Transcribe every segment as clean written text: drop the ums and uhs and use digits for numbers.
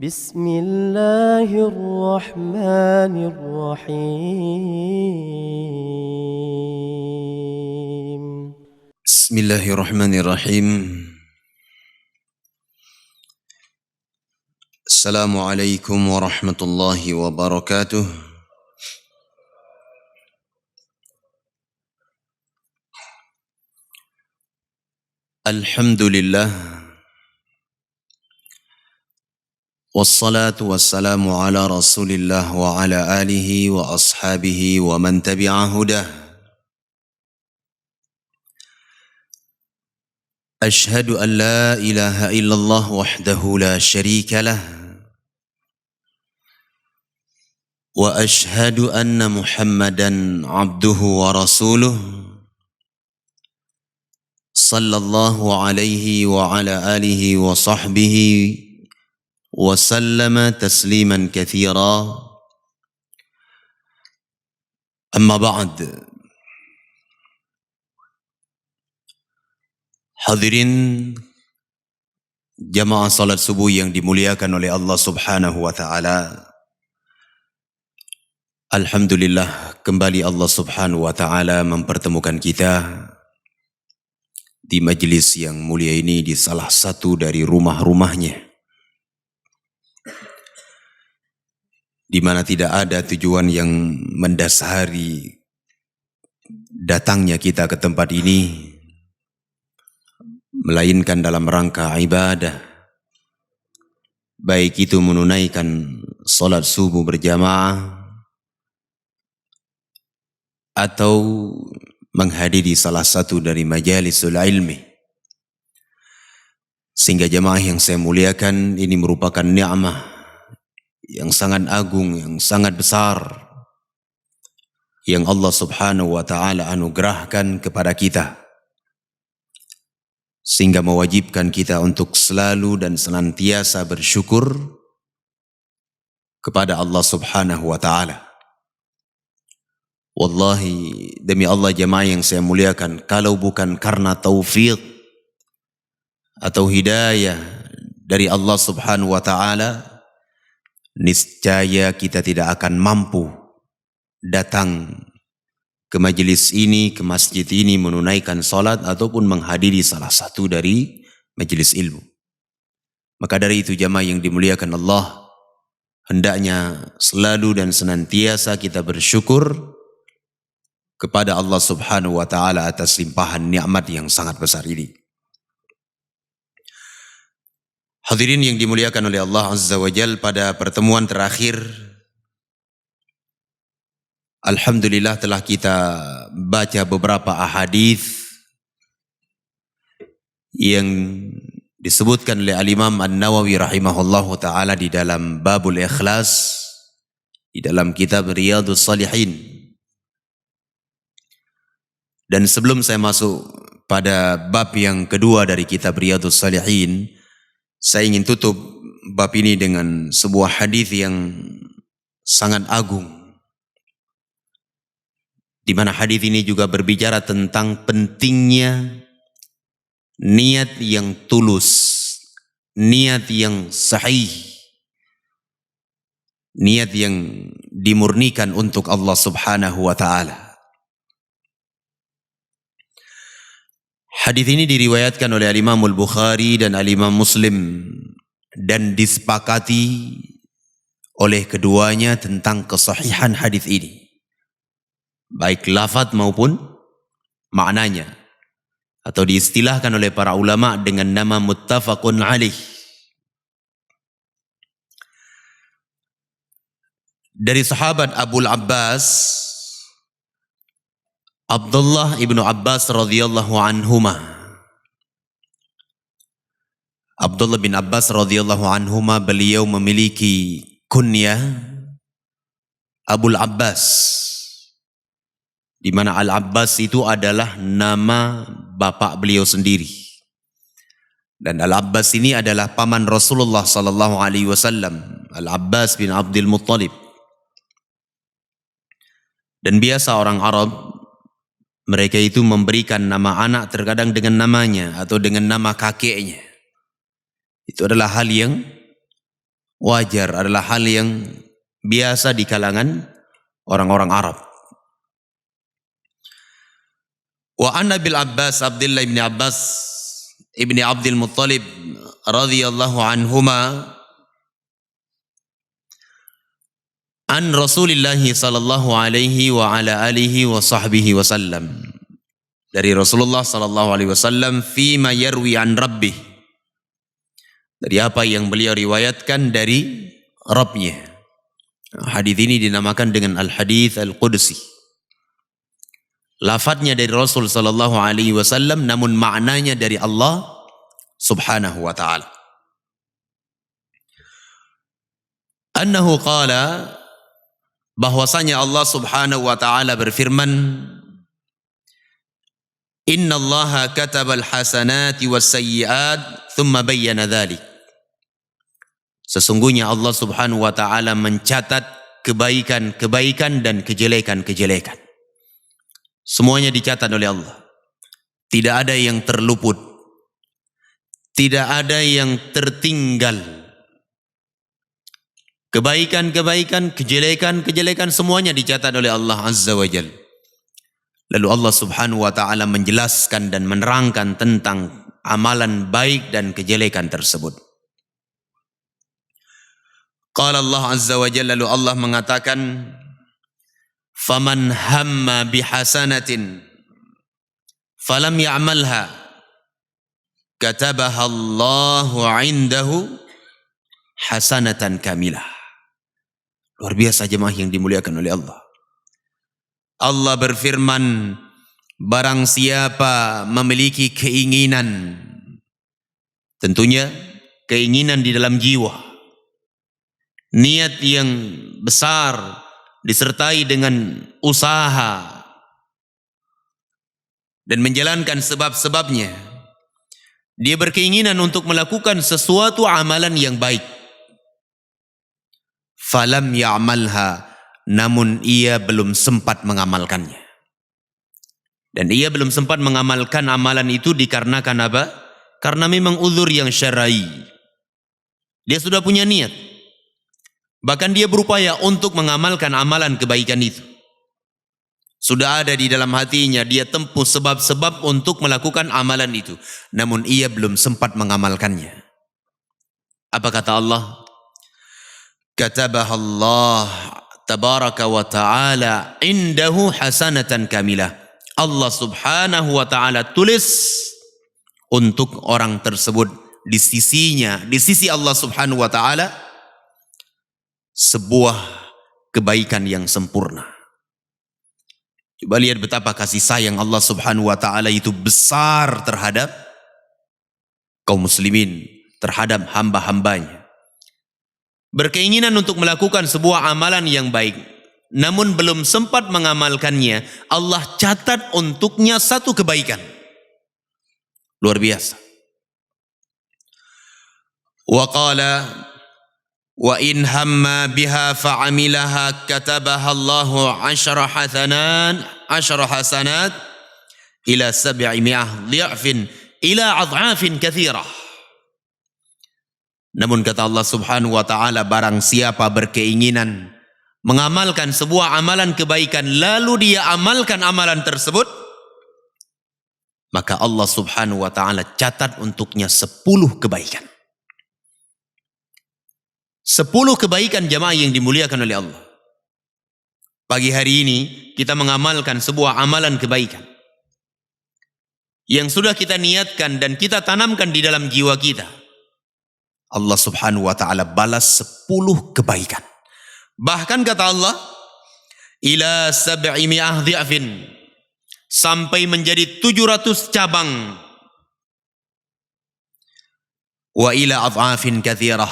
بسم الله الرحمن الرحيم بسم الله الرحمن الرحيم. السلام عليكم ورحمة الله وبركاته. الحمد لله والصلاة والسلام على رسول الله وعلى آله وأصحابه ومن تبع هداه. أشهد أن لا إله إلا الله وحده لا شريك له، وأشهد أن محمدا عبده ورسوله، صلى الله عليه وعلى آله وصحبه وسلم تسليما كثيرا. أما بعد. Hadirin jamaah salat subuh yang dimuliakan oleh Allah Subhanahu wa taala. Alhamdulillah, kembali Allah Subhanahu wa taala mempertemukan kita di majelis yang mulia ini di salah satu dari rumah-rumahnya, di mana tidak ada tujuan yang mendasari datangnya kita ke tempat ini melainkan dalam rangka ibadah, baik itu menunaikan salat subuh berjamaah atau menghadiri salah satu dari majalisul ilmi. Sehingga jamaah yang saya muliakan, ini merupakan ni'mah yang sangat agung, yang sangat besar yang Allah Subhanahu wa taala anugerahkan kepada kita, sehingga mewajibkan kita untuk selalu dan senantiasa bersyukur kepada Allah Subhanahu wa taala. Wallahi, demi Allah jamaah yang saya muliakan, kalau bukan karena taufik atau hidayah dari Allah Subhanahu wa taala, niscaya kita tidak akan mampu datang ke majelis ini, ke masjid ini, menunaikan salat ataupun menghadiri salah satu dari majelis ilmu. Maka dari itu jamaah yang dimuliakan Allah, hendaknya selalu dan senantiasa kita bersyukur kepada Allah Subhanahu wa taala atas limpahan nikmat yang sangat besar ini. Hadirin yang dimuliakan oleh Allah Azza wa Jalla, pada pertemuan terakhir alhamdulillah telah kita baca beberapa ahadits yang disebutkan oleh Al-Imam An-Nawawi rahimahullahu ta'ala di dalam Babul Ikhlas, di dalam kitab Riyadhus Shalihin. Dan sebelum saya masuk pada bab yang kedua dari kitab Riyadhus Shalihin, saya ingin tutup bab ini dengan sebuah hadis yang sangat agung, di mana hadis ini juga berbicara tentang pentingnya niat yang tulus, niat yang sahih, niat yang dimurnikan untuk Allah Subhanahu wa taala. Hadis ini diriwayatkan oleh Al-Imam Al-Bukhari dan Al-Imam Muslim dan disepakati oleh keduanya tentang kesahihan hadis ini, baik lafaz maupun maknanya, atau diistilahkan oleh para ulama dengan nama muttafaqun alaih. Dari sahabat Abul Abbas Abdullah ibnu Abbas radhiyallahu anhuma, Abdullah bin Abbas radhiyallahu anhuma, beliau memiliki kunyah Abul Abbas, di mana Al-Abbas itu adalah nama bapak beliau sendiri. Dan Al-Abbas ini adalah paman Rasulullah sallallahu alaihi wasallam, Al-Abbas bin Abdul Muttalib. Dan biasa orang Arab, mereka itu memberikan nama anak terkadang dengan namanya atau dengan nama kakeknya. Itu adalah hal yang wajar, adalah hal yang biasa di kalangan orang-orang Arab. Wa an Abil Abbas Abdullah ibn Abbas ibn Abdul Muttalib radhiyallahu anhuma an Rasulillah sallallahu alaihi wa ala alihi wa sahbihi wasallam, dari Rasulullah sallallahu alaihi wasallam, fima yarwi an rabbih, dari apa yang beliau riwayatkan dari Rabbnya. Hadis ini dinamakan dengan al-hadits al-qudsi. Lafadznya dari Rasul sallallahu alaihi wasallam, namun maknanya dari Allah subhanahu wa ta'ala. Annahu qala, bahwasanya Allah subhanahu wa ta'ala berfirman, Inna allaha katabal hasanati was sayyiat thumma bayyana dhalik. Sesungguhnya Allah subhanahu wa ta'ala mencatat kebaikan-kebaikan dan kejelekan-kejelekan. Semuanya dicatat oleh Allah. Tidak ada yang terluput. Tidak ada yang tertinggal. Kebaikan-kebaikan, kejelekan-kejelekan, semuanya dicatat oleh Allah Azza wa Jalla. Lalu Allah subhanahu wa ta'ala menjelaskan dan menerangkan tentang amalan baik dan kejelekan tersebut. Qala Allah Azza wa Jalla, lalu Allah mengatakan, Faman hamma bihasanatin falam ya'malha katabaha Allahu indahu hasanatan kamilah. Luar biasa jemaah yang dimuliakan oleh Allah. Allah berfirman, barang siapa memiliki keinginan, tentunya keinginan di dalam jiwa, niat yang besar disertai dengan usaha dan menjalankan sebab-sebabnya, dia berkeinginan untuk melakukan sesuatu amalan yang baik. Falam ya'malha, namun ia belum sempat mengamalkannya. Dan ia belum sempat mengamalkan amalan itu dikarenakan apa? Karena memang uzur yang syar'i. Dia sudah punya niat, bahkan dia berupaya untuk mengamalkan amalan kebaikan itu. Sudah ada di dalam hatinya, dia tempuh sebab-sebab untuk melakukan amalan itu, namun ia belum sempat mengamalkannya. Apa kata Allah? Katabaha Allah tabaraka wa ta'ala indahu hasanatan kamilah. Allah subhanahu wa ta'ala tulis untuk orang tersebut di sisinya, di sisi Allah subhanahu wa ta'ala, sebuah kebaikan yang sempurna. Coba lihat betapa kasih sayang Allah subhanahu wa ta'ala itu besar terhadap kaum muslimin, terhadap hamba-hambanya. Berkeinginan untuk melakukan sebuah amalan yang baik, namun belum sempat mengamalkannya, Allah catat untuknya satu kebaikan. Luar biasa. Wa qala wa in hamma biha fa'amilaha katabaha Allahu 10 hasanat ila 700 dhi'fin ila adhafin katsirah. Namun kata Allah subhanahu wa ta'ala, barang siapa berkeinginan mengamalkan sebuah amalan kebaikan lalu dia amalkan amalan tersebut, maka Allah subhanahu wa ta'ala catat untuknya 10 kebaikan. 10 kebaikan jamaah yang dimuliakan oleh Allah. Pagi hari ini kita mengamalkan sebuah amalan kebaikan yang sudah kita niatkan dan kita tanamkan di dalam jiwa kita. Allah subhanahu wa ta'ala balas 10 kebaikan. Bahkan kata Allah, ila 700 dhi'fin, sampai menjadi 700 cabang. Wa ila adhafin katsirah,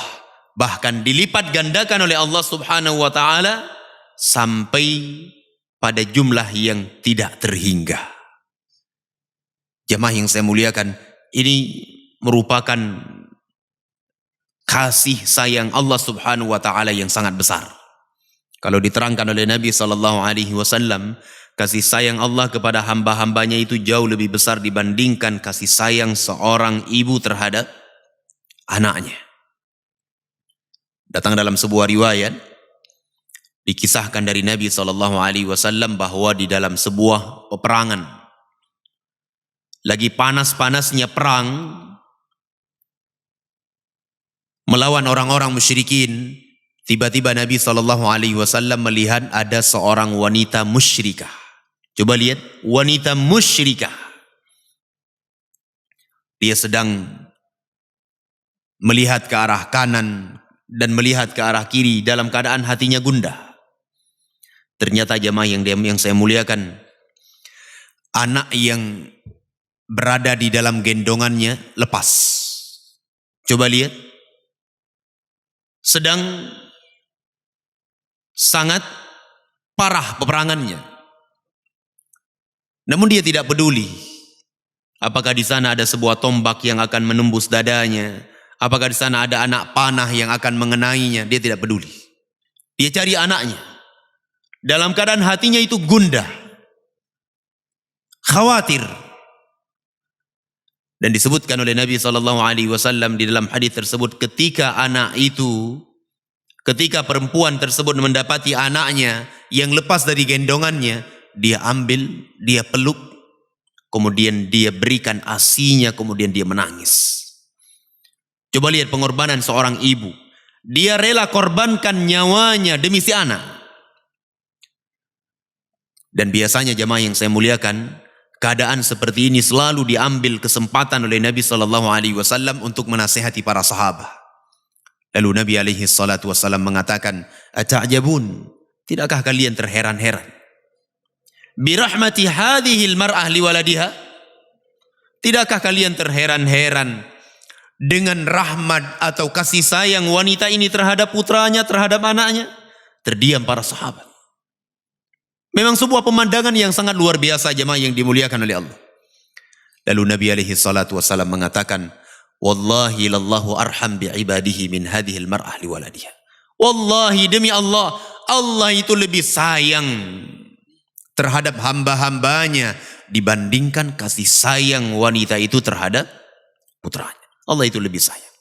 bahkan dilipat gandakan oleh Allah subhanahu wa ta'ala sampai pada jumlah yang tidak terhingga. Jemaah yang saya muliakan, ini merupakan kasih sayang Allah subhanahu wa ta'ala yang sangat besar. Kalau diterangkan oleh Nabi SAW, kasih sayang Allah kepada hamba-hambanya itu jauh lebih besar dibandingkan kasih sayang seorang ibu terhadap anaknya. Datang dalam sebuah riwayat dikisahkan dari Nabi SAW bahwa di dalam sebuah peperangan, lagi panas-panasnya perang melawan orang-orang musyrikin, tiba-tiba Nabi SAW melihat ada seorang wanita musyrikah. Coba lihat, wanita musyrikah. Dia sedang melihat ke arah kanan dan melihat ke arah kiri dalam keadaan hatinya gundah. Ternyata jemaah yang saya muliakan, anak yang berada di dalam gendongannya lepas. Coba lihat, sedang sangat parah peperangannya. Namun dia tidak peduli. Apakah di sana ada sebuah tombak yang akan menembus dadanya? Apakah di sana ada anak panah yang akan mengenainya? Dia tidak peduli. Dia cari anaknya. Dalam keadaan hatinya itu gundah, khawatir. Dan disebutkan oleh Nabi SAW di dalam hadis tersebut, ketika perempuan tersebut mendapati anaknya yang lepas dari gendongannya, dia ambil, dia peluk, kemudian dia berikan asinya, kemudian dia menangis. Coba lihat pengorbanan seorang ibu. Dia rela korbankan nyawanya demi si anak. Dan biasanya jemaah yang saya muliakan, keadaan seperti ini selalu diambil kesempatan oleh Nabi SAW untuk menasihati para sahabat. Lalu Nabi SAW mengatakan, "Ata'jabun, tidakkah kalian terheran-heran? Birahmati hadhil mar'ah liwaladiha? Tidakkah kalian terheran-heran dengan rahmat atau kasih sayang wanita ini terhadap putranya, terhadap anaknya?" Terdiam para sahabat. Memang sebuah pemandangan yang sangat luar biasa jemaah yang dimuliakan oleh Allah. Lalu Nabi SAW mengatakan, "Wallahi lallahu arham bi'ibadihi min hadhil mar'ah liwaladiha." Wallahi, demi Allah, Allah itu lebih sayang terhadap hamba-hambanya dibandingkan kasih sayang wanita itu terhadap putranya. Allah itu lebih sayang.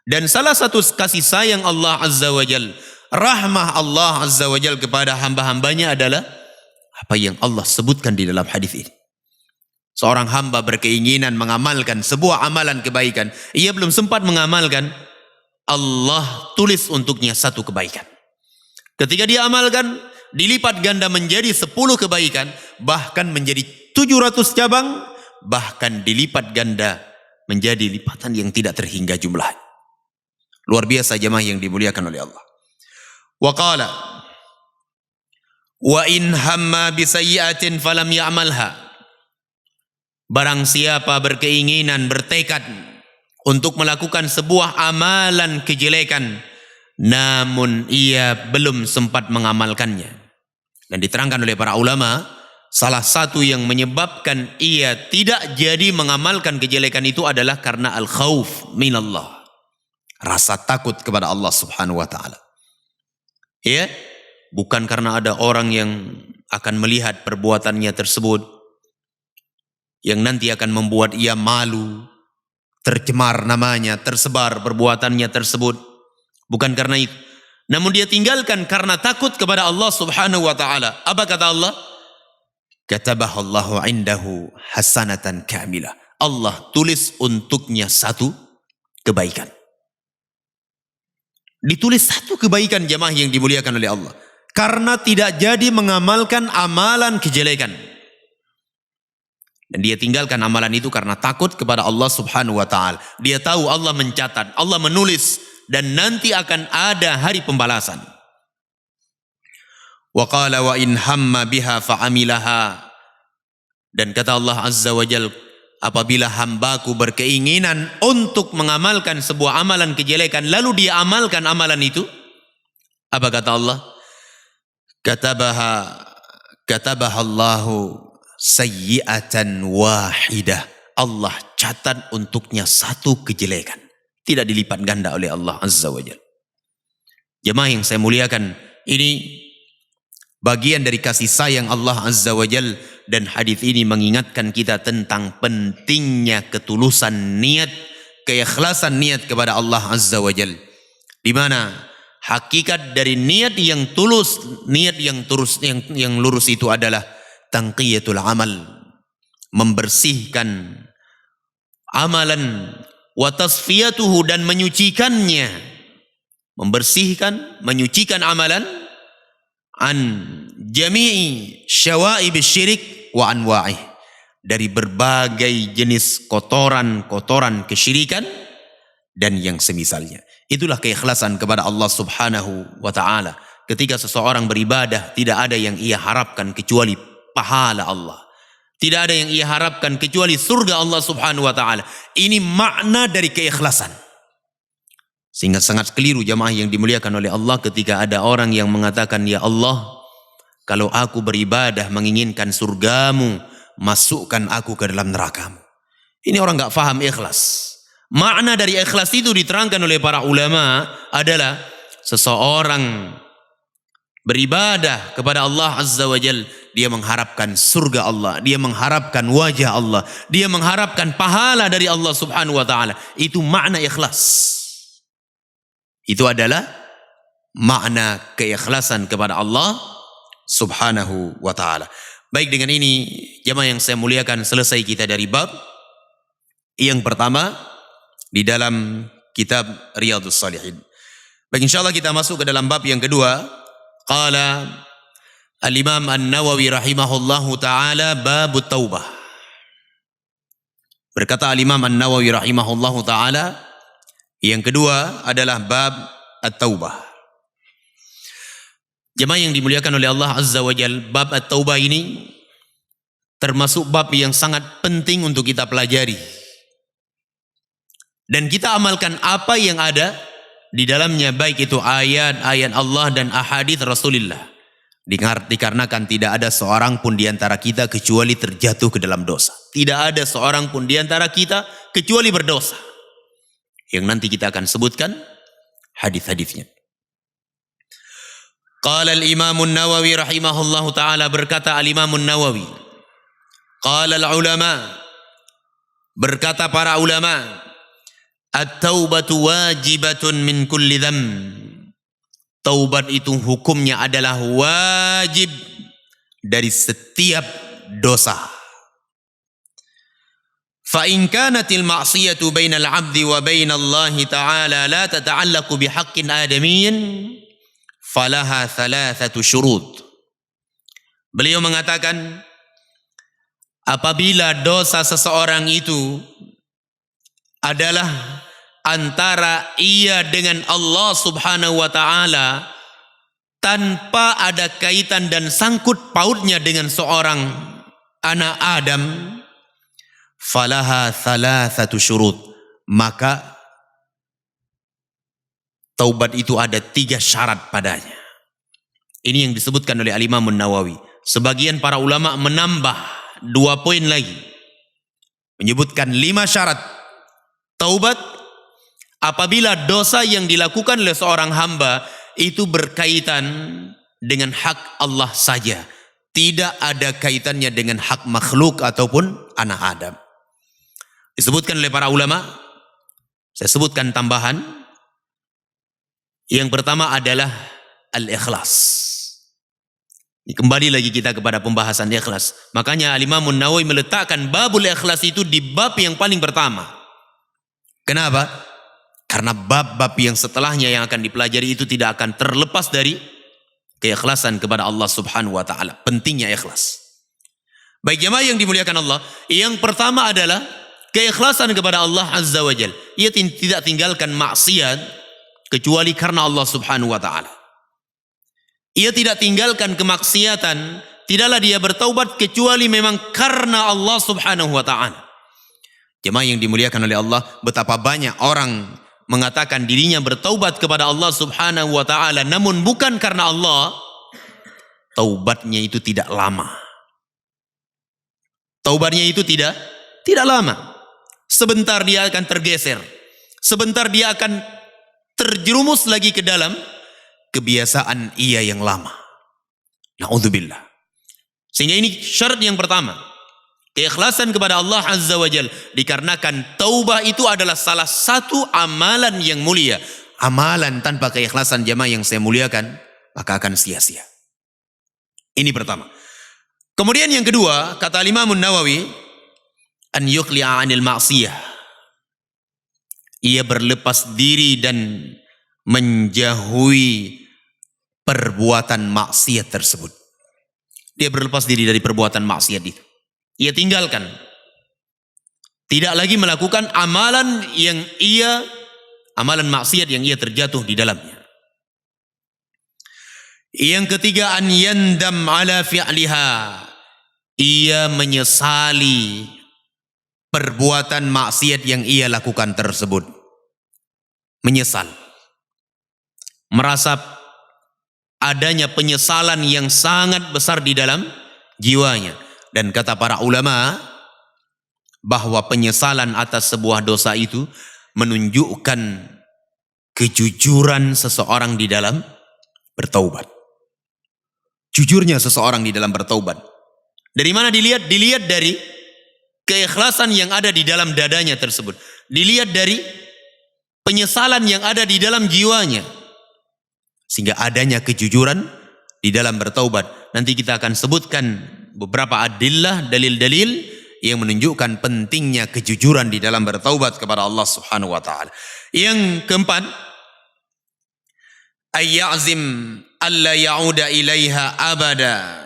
Dan salah satu kasih sayang Allah Azza wa Jal, rahmah Allah Azza wa Jal kepada hamba-hambanya adalah apa yang Allah sebutkan di dalam hadis ini. Seorang hamba berkeinginan mengamalkan sebuah amalan kebaikan, ia belum sempat mengamalkan, Allah tulis untuknya satu kebaikan. Ketika dia amalkan, dilipat ganda menjadi 10 kebaikan, bahkan menjadi 700 cabang, bahkan dilipat ganda menjadi lipatan yang tidak terhingga jumlah. Luar biasa jemaah yang dimuliakan oleh Allah. Wa qala, "Wa in hamma bisayyi'atin falam ya'malha." Barang siapa berkeinginan, bertekad untuk melakukan sebuah amalan kejelekan, namun ia belum sempat mengamalkannya. Dan diterangkan oleh para ulama, salah satu yang menyebabkan ia tidak jadi mengamalkan kejelekan itu adalah karena al-khauf minallah. Rasa takut kepada Allah Subhanahu wa taala. Ya, bukan karena ada orang yang akan melihat perbuatannya tersebut yang nanti akan membuat ia malu, tercemar namanya, tersebar perbuatannya tersebut. Bukan karena itu. Namun dia tinggalkan karena takut kepada Allah Subhanahu wa taala. Apa kata Allah? Katabahallahu indahu hasanatan kamilah. Allah tulis untuknya satu kebaikan. Ditulis satu kebaikan jemaah yang dimuliakan oleh Allah. Karena tidak jadi mengamalkan amalan kejelekan. Dan dia tinggalkan amalan itu karena takut kepada Allah Subhanahu wa ta'ala. Dia tahu Allah mencatat, Allah menulis, dan nanti akan ada hari pembalasan. Wa qala wa in hamma biha fa'amilaha. Dan kata Allah Azza wa Jal, apabila hambaku berkeinginan untuk mengamalkan sebuah amalan kejelekan, lalu dia amalkan amalan itu, apa kata Allah? Katabahallahu sayyi'atan wahidah. Allah catat untuknya satu kejelekan. Tidak dilipat ganda oleh Allah Azza wa Jal. Jemaah yang saya muliakan, ini bagian dari kasih sayang Allah Azza wa Jal. Dan hadis ini mengingatkan kita tentang pentingnya ketulusan niat, keikhlasan niat kepada Allah Azza wa Jal. Di mana Hakikat dari niat yang tulus, niat yang lurus itu adalah tanqiyatul amal, membersihkan amalan, wa tasfiyatuhu, dan menyucikannya, membersihkan, menyucikan amalan, an jami'i syawaib syirik wa anwa'ih, dari berbagai jenis kotoran-kotoran kesyirikan dan yang semisalnya. Itulah keikhlasan kepada Allah Subhanahu wa ta'ala. Ketika seseorang beribadah, tidak ada yang ia harapkan kecuali pahala Allah. Tidak ada yang ia harapkan kecuali surga Allah Subhanahu wa ta'ala. Ini makna dari keikhlasan. Sehingga sangat keliru jamaah yang dimuliakan oleh Allah ketika ada orang yang mengatakan, ya Allah, kalau aku beribadah menginginkan surgamu, masukkan aku ke dalam nerakamu. Ini orang gak faham ikhlas. Makna dari ikhlas itu diterangkan oleh para ulama adalah seseorang beribadah kepada Allah Azza wa Jal, dia mengharapkan surga Allah, dia mengharapkan wajah Allah, dia mengharapkan pahala dari Allah Subhanahu wa ta'ala. Itu makna ikhlas. Itu adalah makna keikhlasan kepada Allah Subhanahu wa ta'ala. Baik, dengan ini jemaah yang saya muliakan, selesai kita dari bab yang pertama di dalam kitab Riyadhus Shalihin. Baik, insyaallah kita masuk ke dalam bab yang kedua. Qala Al-Imam An-Nawawi rahimahullahu ta'ala babut taubah. Berkata Al-Imam An-Nawawi rahimahullahu ta'ala, yang kedua adalah bab at-taubah. Jemaah yang dimuliakan oleh Allah Azza wa Jal, bab at-taubah ini termasuk bab yang sangat penting untuk kita pelajari. Dan kita amalkan apa yang ada di dalamnya, baik itu ayat-ayat Allah dan ahadits Rasulullah. Dikarenakan tidak ada seorang pun di antara kita kecuali terjatuh ke dalam dosa. Tidak ada seorang pun di antara kita kecuali berdosa. Yang nanti kita akan sebutkan hadis-hadisnya. Qala al-Imam an-Nawawi rahimahullahu ta'ala, berkata al-Imam an-Nawawi, qala al-ulama, berkata para ulama, at-taubatu wajibatun min kulli dzamb. Taubat itu hukumnya adalah wajib dari setiap dosa. Fa in kanatil ma'siyatu bainal 'abdi wa bainallahi ta'ala la tata'allaqu bihaqqin adamiyyin falaha thalathatu syurut. Beliau mengatakan, apabila dosa seseorang itu adalah antara ia dengan Allah Subhanahu wa ta'ala tanpa ada kaitan dan sangkut pautnya dengan seorang anak Adam, falaha thalathatu syurut, maka taubat itu ada 3 syarat padanya. Ini yang disebutkan oleh Al-Imam An-Nawawi. Sebagian para ulama menambah 2 poin lagi, menyebutkan 5 syarat taubat apabila dosa yang dilakukan oleh seorang hamba itu berkaitan dengan hak Allah saja, tidak ada kaitannya dengan hak makhluk ataupun anak Adam. Disebutkan oleh para ulama, saya sebutkan tambahan. Yang pertama adalah al-ikhlas. Kembali lagi kita kepada pembahasan ikhlas. Makanya Al-Imam An-Nawawi meletakkan babul ikhlas itu di bab yang paling pertama. Kenapa? Karena bab-bab yang setelahnya yang akan dipelajari itu tidak akan terlepas dari keikhlasan kepada Allah Subhanahu wa ta'ala. Pentingnya ikhlas. Baik jemaah yang dimuliakan Allah, yang pertama adalah keikhlasan kepada Allah Azza wa Jal. Ia tidak tinggalkan maksiat kecuali karena Allah Subhanahu wa ta'ala. Ia tidak tinggalkan kemaksiatan, tidaklah dia bertaubat kecuali memang karena Allah Subhanahu wa ta'ala. Jemaah yang dimuliakan oleh Allah, betapa banyak orang mengatakan dirinya bertaubat kepada Allah Subhanahu wa ta'ala, namun bukan karena Allah. Taubatnya itu tidak lama. Taubatnya itu tidak lama. Sebentar dia akan tergeser. Sebentar dia akan terjerumus lagi ke dalam kebiasaan ia yang lama. Na'udzubillah. Sehingga ini syarat yang pertama, keikhlasan kepada Allah Azza wa Jal. Dikarenakan taubah itu adalah salah satu amalan yang mulia, amalan tanpa keikhlasan jamaah yang saya muliakan, maka akan sia-sia. Ini pertama. Kemudian yang kedua, kata Imam Nawawi, an yuqli'a 'anil ma'siyah. Ia berlepas diri dan menjauhi perbuatan maksiat tersebut. Dia berlepas diri dari perbuatan maksiat itu. Ia tinggalkan. Tidak lagi melakukan amalan maksiat yang ia terjatuh di dalamnya. Yang ketiga, an yandam ala fi'liha. Ia menyesali perbuatan maksiat yang ia lakukan tersebut. Menyesal. Merasa adanya penyesalan yang sangat besar di dalam jiwanya. Dan kata para ulama, bahwa penyesalan atas sebuah dosa itu menunjukkan kejujuran seseorang di dalam bertaubat. Jujurnya seseorang di dalam bertaubat. Dari mana dilihat? Dilihat dari keikhlasan yang ada di dalam dadanya tersebut. Dilihat dari penyesalan yang ada di dalam jiwanya. Sehingga adanya kejujuran di dalam bertaubat. Nanti kita akan sebutkan beberapa adillah, dalil-dalil yang menunjukkan pentingnya kejujuran di dalam bertaubat kepada Allah Subhanahu wa taala. Yang keempat, ayyazim alla ya'uda ilaiha abada.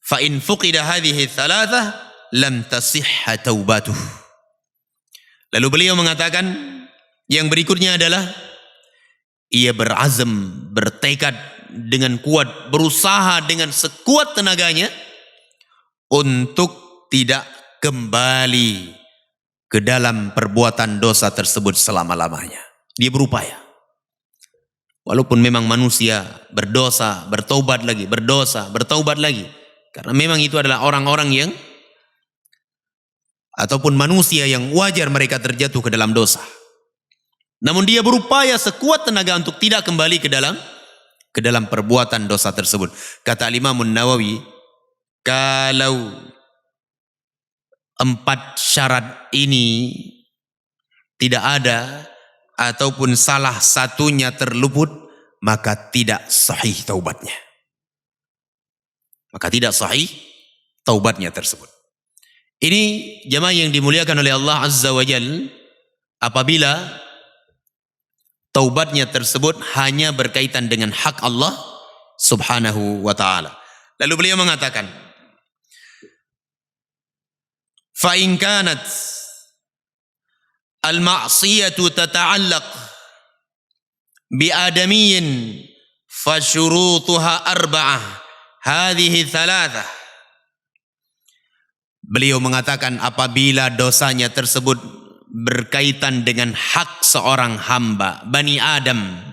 Fa in fuqida hadhihi thalathah lam tasihha taubatuh. Lalu beliau mengatakan yang berikutnya adalah ia berazam, bertekad dengan kuat, berusaha dengan sekuat tenaganya untuk tidak kembali ke dalam perbuatan dosa tersebut selama-lamanya. Dia berupaya. Walaupun memang manusia berdosa, bertaubat lagi, berdosa, bertaubat lagi. Karena memang itu adalah orang-orang yang ataupun manusia yang wajar mereka terjatuh ke dalam dosa. Namun dia berupaya sekuat tenaga untuk tidak kembali ke dalam perbuatan dosa tersebut. Kata Imam Nawawi, kalau 4 syarat ini tidak ada ataupun salah satunya terluput, maka tidak sahih taubatnya. Maka tidak sahih taubatnya tersebut. Ini jemaah yang dimuliakan oleh Allah Azza wa Jalla, apabila taubatnya tersebut hanya berkaitan dengan hak Allah Subhanahu wa taala. Lalu beliau mengatakan, fa in kanat al-ma'siyatu tata'allaq bi adamiyyin fa syurutuha arba'ah hadhihi thalathah. Beliau mengatakan apabila dosanya tersebut berkaitan dengan hak seorang hamba, Bani Adam,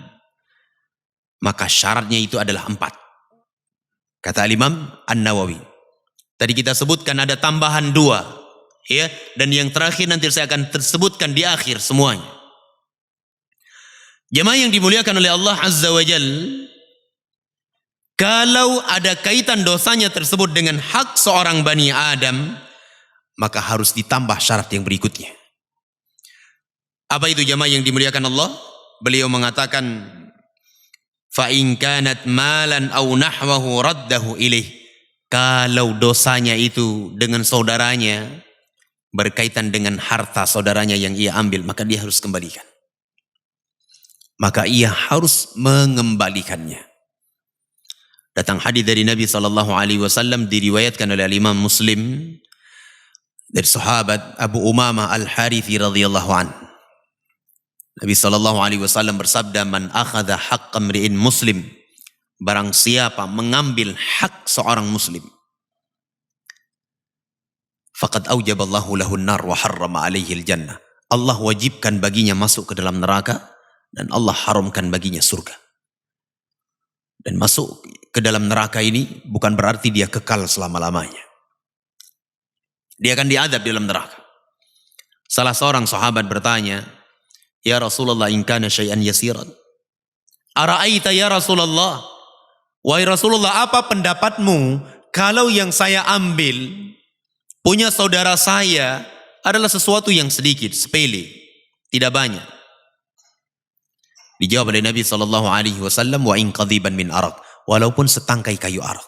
maka syaratnya itu adalah 4. Kata Imam An-Nawawi. Tadi kita sebutkan ada tambahan 2, ya, dan yang terakhir nanti saya akan tersebutkan di akhir semuanya. Jemaah yang dimuliakan oleh Allah Azza wa Jalla, kalau ada kaitan dosanya tersebut dengan hak seorang Bani Adam, maka harus ditambah syarat yang berikutnya. Apa itu jemaah yang dimuliakan Allah? Beliau mengatakan, fa in kanat malan aw nahwahu raddahu ilaih. Kalau dosanya itu dengan saudaranya berkaitan dengan harta saudaranya yang ia ambil, maka dia harus kembalikan. Maka ia harus mengembalikannya. Datang hadis dari Nabi SAW diriwayatkan oleh Imam Muslim dari sahabat Abu Umamah Al-Harithi radhiyallahu anhu. Nabi SAW bersabda, man akhadha haqqa mri'in muslim, barang siapa mengambil hak seorang muslim, faqad aujaballahu lahun nar wa harrama alaihi al-jannah. Allah wajibkan baginya masuk ke dalam neraka dan Allah haramkan baginya surga. Dan masuk ke dalam neraka ini bukan berarti dia kekal selama-lamanya. Dia akan diadab di dalam neraka. Salah seorang sahabat bertanya, ya Rasulullah, in kana syai'an yasiran. Ara'aita ya Rasulullah, wahai Rasulullah, apa pendapatmu kalau yang saya ambil punya saudara saya adalah sesuatu yang sedikit, sepele, tidak banyak. Dijawab oleh Nabi SAW, wa in qadhiban min arak, walaupun setangkai kayu arak.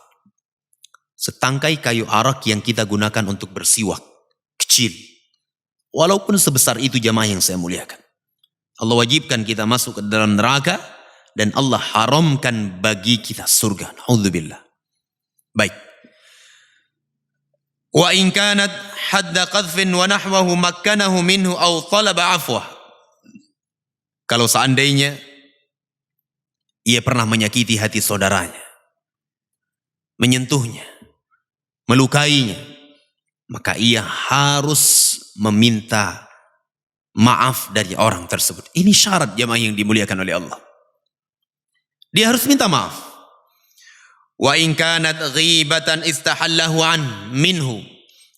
Setangkai kayu arak yang kita gunakan untuk bersiwak, kecil. Walaupun sebesar itu jamaah yang saya muliakan. Allah wajibkan kita masuk ke dalam neraka, dan Allah haramkan bagi kita surga. Na'udzubillah. Baik. Wa in kanat hadda qadhfin wa nahwahu makkanahu minhu aw talaba afwah. Kalau seandainya ia pernah menyakiti hati saudaranya, menyentuhnya, melukainya, maka ia harus meminta maaf dari orang tersebut. Ini syarat jamaah yang dimuliakan oleh Allah. Dia harus minta maaf. Wa in kanat ghibatan istahallahu an minhu.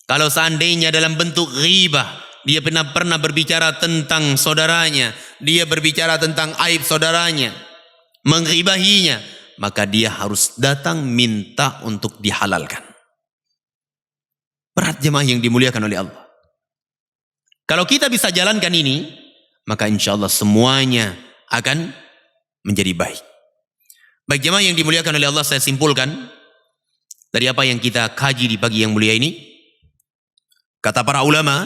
Kalau seandainya dalam bentuk ghibah, dia pernah berbicara tentang saudaranya, dia berbicara tentang aib saudaranya, mengghibahinya, maka dia harus datang minta untuk dihalalkan. Berat jemaah yang dimuliakan oleh Allah. Kalau kita bisa jalankan ini, maka insya Allah semuanya akan menjadi baik. Baik jemaah yang dimuliakan oleh Allah, saya simpulkan dari apa yang kita kaji di pagi yang mulia ini. Kata para ulama,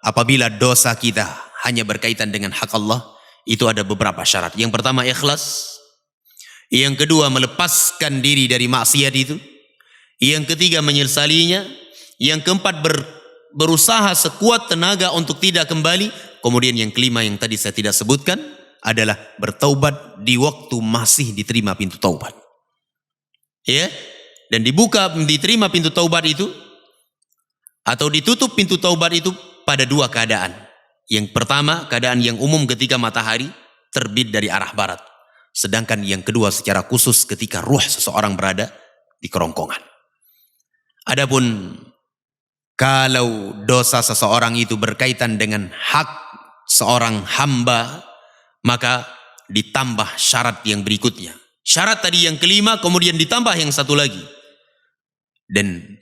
apabila dosa kita hanya berkaitan dengan hak Allah, itu ada beberapa syarat. Yang pertama ikhlas. Yang kedua melepaskan diri dari maksiat itu. Yang ketiga menyesalinya. Yang keempat berusaha sekuat tenaga untuk tidak kembali. Kemudian yang kelima yang tadi saya tidak sebutkan adalah bertaubat di waktu masih diterima pintu taubat. Ya, dan diterima pintu taubat itu atau ditutup pintu taubat itu pada dua keadaan. Yang pertama, keadaan yang umum ketika matahari terbit dari arah barat. Sedangkan yang kedua secara khusus ketika ruh seseorang berada di kerongkongan. Adapun kalau dosa seseorang itu berkaitan dengan hak seorang hamba, maka ditambah syarat yang berikutnya. Syarat tadi yang kelima, kemudian ditambah yang satu lagi. Dan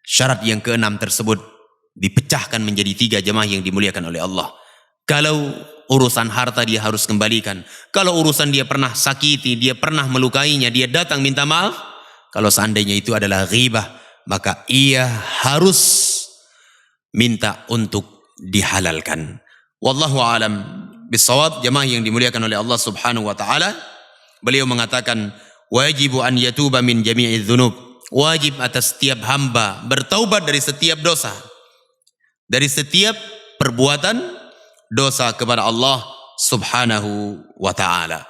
syarat yang keenam tersebut dipecahkan menjadi 3 jemaah yang dimuliakan oleh Allah. Kalau urusan harta dia harus kembalikan. Kalau urusan dia pernah sakiti, dia pernah melukainya, dia datang minta maaf. Kalau seandainya itu adalah ghibah, maka ia harus minta untuk dihalalkan. Wallahu a'lam bisawab. Jemaah yang dimuliakan oleh Allah Subhanahu wa taala, beliau mengatakan wajibu an yatuba min jami'i dzunub. Wajib atas setiap hamba bertaubat dari setiap dosa, dari setiap perbuatan dosa kepada Allah Subhanahu wa taala.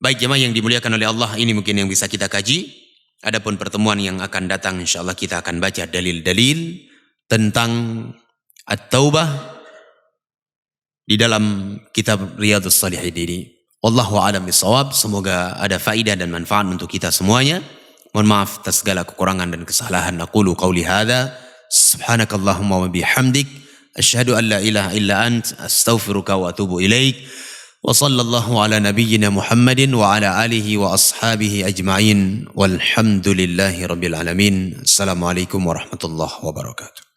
Baik jemaah yang dimuliakan oleh Allah, ini mungkin yang bisa kita kaji. Adapun pertemuan yang akan datang insyaallah kita akan baca dalil-dalil tentang at-taubah di dalam kitab Riyadhus Shalihin ini. Wallahu a'lam bishawab. Semoga ada faedah dan manfaat untuk kita semuanya. Mohon maaf atas segala kekurangan dan kesalahan. Aqulu qawli hadza, subhanakallahumma wa bihamdik, asyhadu an la ilaha illa ant, astaghfiruka wa atubu ilaik. Wa sallallahu ala nabiyyina Muhammadin wa ala alihi wa ashabihi ajma'in. Walhamdulillahi rabbil alamin. Assalamualaikum warahmatullahi wabarakatuh.